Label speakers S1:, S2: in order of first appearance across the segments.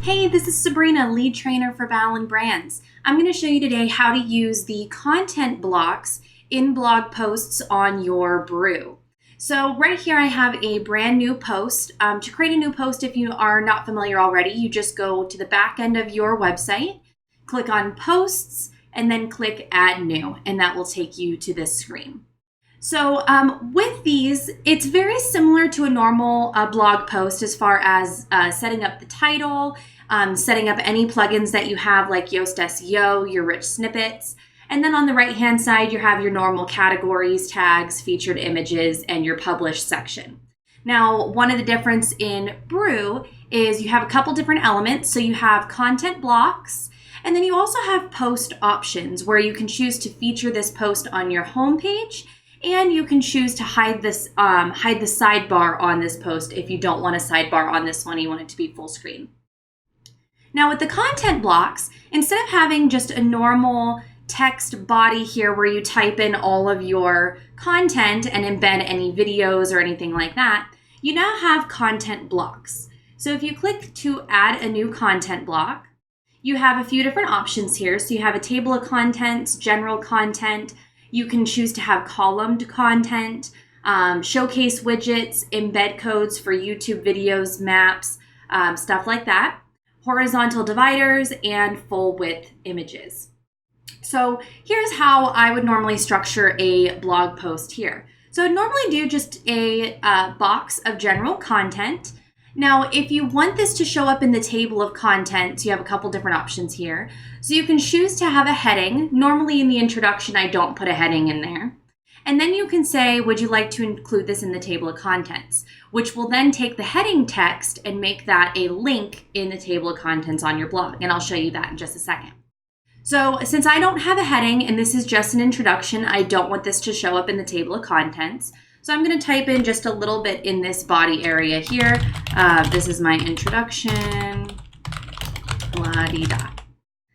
S1: Hey, this is Sabrina, lead trainer for Ballen Brands. I'm going to show you today how to use the content blocks in blog posts on your BREW. So right here I have a brand new post. To create a new post, if you are not familiar already, you just go to the back end of your website, click on posts, and then click add new, and that will take you to this screen. So with these, it's very similar to a normal blog post as far as setting up the title, setting up any plugins that you have like Yoast SEO, your rich snippets. And then on the right-hand side, you have your normal categories, tags, featured images, and your published section. Now, one of the difference in BREW is you have a couple different elements. So you have content blocks, and then you also have post options where you can choose to feature this post on your homepage. And you can choose to hide this, hide the sidebar on this post if you don't want a sidebar on this one, you want it to be full screen. Now with the content blocks, instead of having just a normal text body here where you type in all of your content and embed any videos or anything like that, you now have content blocks. So if you click to add a new content block, you have a few different options here. So you have a table of contents, general content. You can choose to have columned content, showcase widgets, embed codes for YouTube videos, maps, stuff like that, horizontal dividers, and full width images. So here's how I would normally structure a blog post here. So I'd normally do just a box of general content. Now, if you want this to show up in the table of contents, you have a couple different options here. So you can choose to have a heading. Normally in the introduction, I don't put a heading in there. And then you can say, would you like to include this in the table of contents, which will then take the heading text and make that a link in the table of contents on your blog. And I'll show you that in just a second. So since I don't have a heading and this is just an introduction, I don't want this to show up in the table of contents. So I'm going to type in just a little bit in this body area here. This is my introduction, la-di-da.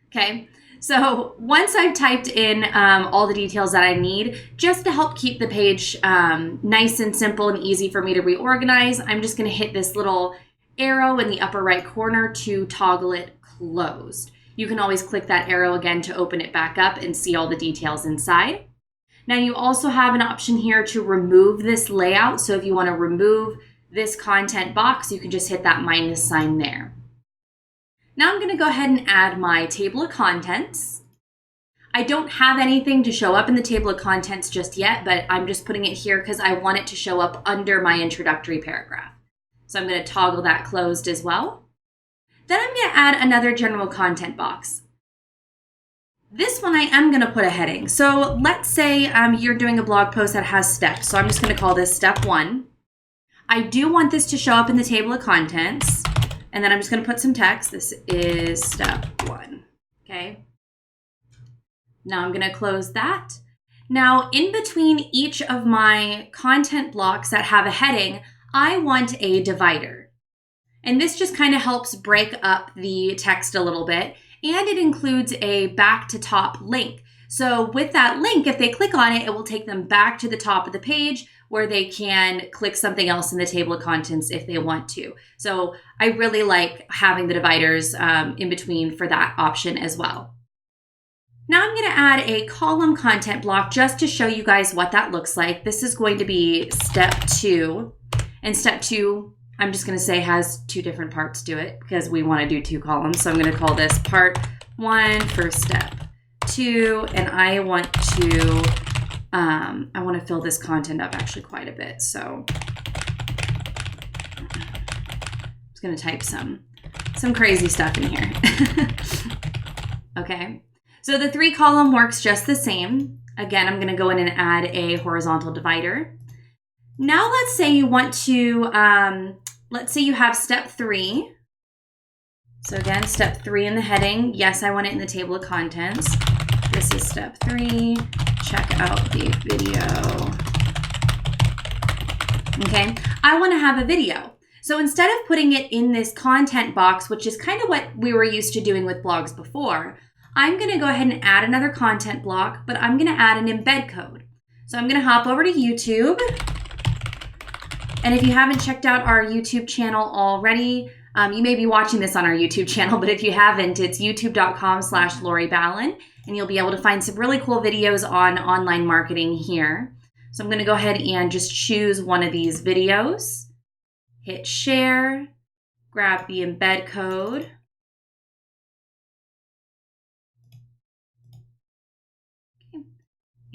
S1: Okay, so once I've typed in all the details that I need, just to help keep the page nice and simple and easy for me to reorganize, I'm just going to hit this little arrow in the upper right corner to toggle it closed. You can always click that arrow again to open it back up and see all the details inside. Now you also have an option here to remove this layout. So if you want to remove this content box, you can just hit that minus sign there. Now I'm going to go ahead and add my table of contents. I don't have anything to show up in the table of contents just yet, but I'm just putting it here because I want it to show up under my introductory paragraph. So I'm going to toggle that closed as well. Then I'm going to add another general content box. This one I am going to put a heading. So let's say you're doing a blog post that has steps. So I'm just going to call this step 1. I do want this to show up in the table of contents. And then I'm just going to put some text. This is step 1. Okay. Now I'm going to close that. Now in between each of my content blocks that have a heading, I want a divider. And this just kind of helps break up the text a little bit. And it includes a back to top link. So with that link, if they click on it, it will take them back to the top of the page where they can click something else in the table of contents if they want to. So I really like having the dividers in between for that option as well. Now I'm going to add a column content block just to show you guys what that looks like. This is going to be step 2. And step 2, I'm just going to say has 2 different parts to it because we want to do 2 columns. So I'm going to call this part 1 for step 2. And I want to fill this content up actually quite a bit. So I'm just going to type some crazy stuff in here. Okay. So the 3 column works just the same. Again, I'm going to go in and add a horizontal divider. Now let's say you want to, let's say you have step 3. So again, step 3 in the heading. Yes, I want it in the table of contents. This is step 3. Check out the video. Okay, I want to have a video. So instead of putting it in this content box, which is kind of what we were used to doing with blogs before, I'm going to go ahead and add another content block, but I'm going to add an embed code. So I'm going to hop over to YouTube. And if you haven't checked out our YouTube channel already, You may be watching this on our YouTube channel, but if you haven't, it's youtube.com/Lori Ballen, and you'll be able to find some really cool videos on online marketing here. So I'm going to go ahead and just choose one of these videos, hit share, grab the embed code.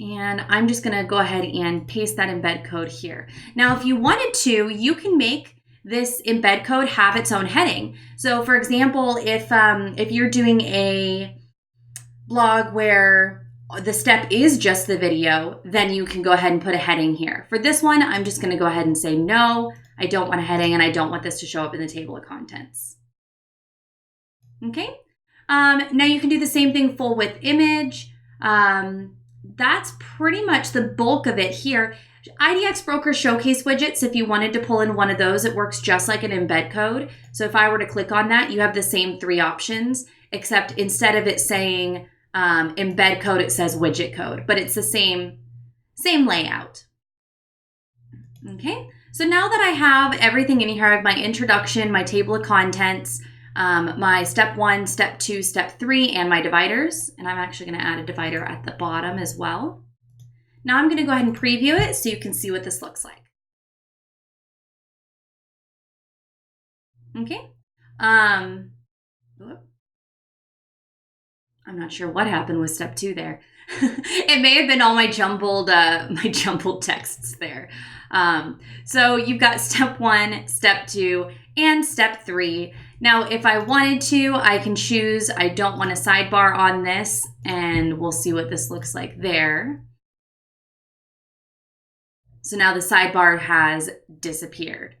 S1: And I'm just going to go ahead and paste that embed code here. Now, if you wanted to, you can make this embed code have its own heading. So for example, if you're doing a blog where the step is just the video, then you can go ahead and put a heading here. For this one, I'm just going to go ahead and say, no, I don't want a heading and I don't want this to show up in the table of contents. Okay. Now you can do the same thing full width image. That's pretty much the bulk of it here. IDX Broker Showcase widgets, if you wanted to pull in one of those, it works just like an embed code. So if I were to click on that, you have the same three options, except instead of it saying embed code, it says widget code, but it's the same layout. Okay, so now that I have everything in here, I have my introduction, my table of contents, my step 1, step 2, step 3, and my dividers. And I'm actually going to add a divider at the bottom as well. Now I'm going to go ahead and preview it so you can see what this looks like. Okay. I'm not sure what happened with step 2 there. It may have been all my jumbled texts there. So you've got step 1, step 2, and step 3. Now, if I wanted to, I can choose, I don't want a sidebar on this, and we'll see what this looks like there. So now the sidebar has disappeared.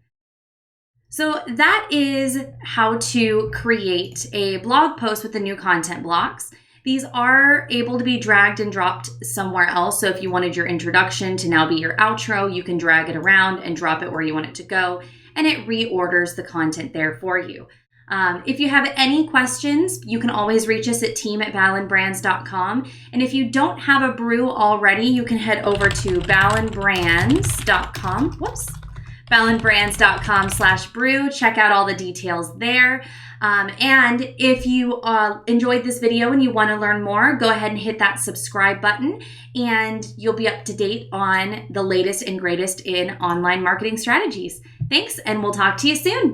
S1: So that is how to create a blog post with the new content blocks. These are able to be dragged and dropped somewhere else. So if you wanted your introduction to now be your outro, you can drag it around and drop it where you want it to go, and it reorders the content there for you. If you have any questions, you can always reach us at team@ballenbrands.com. And if you don't have a brew already, you can head over to ballenbrands.com. ballenbrands.com/brew. Check out all the details there. And if you enjoyed this video and you want to learn more, go ahead and hit that subscribe button, and you'll be up to date on the latest and greatest in online marketing strategies. Thanks, and we'll talk to you soon.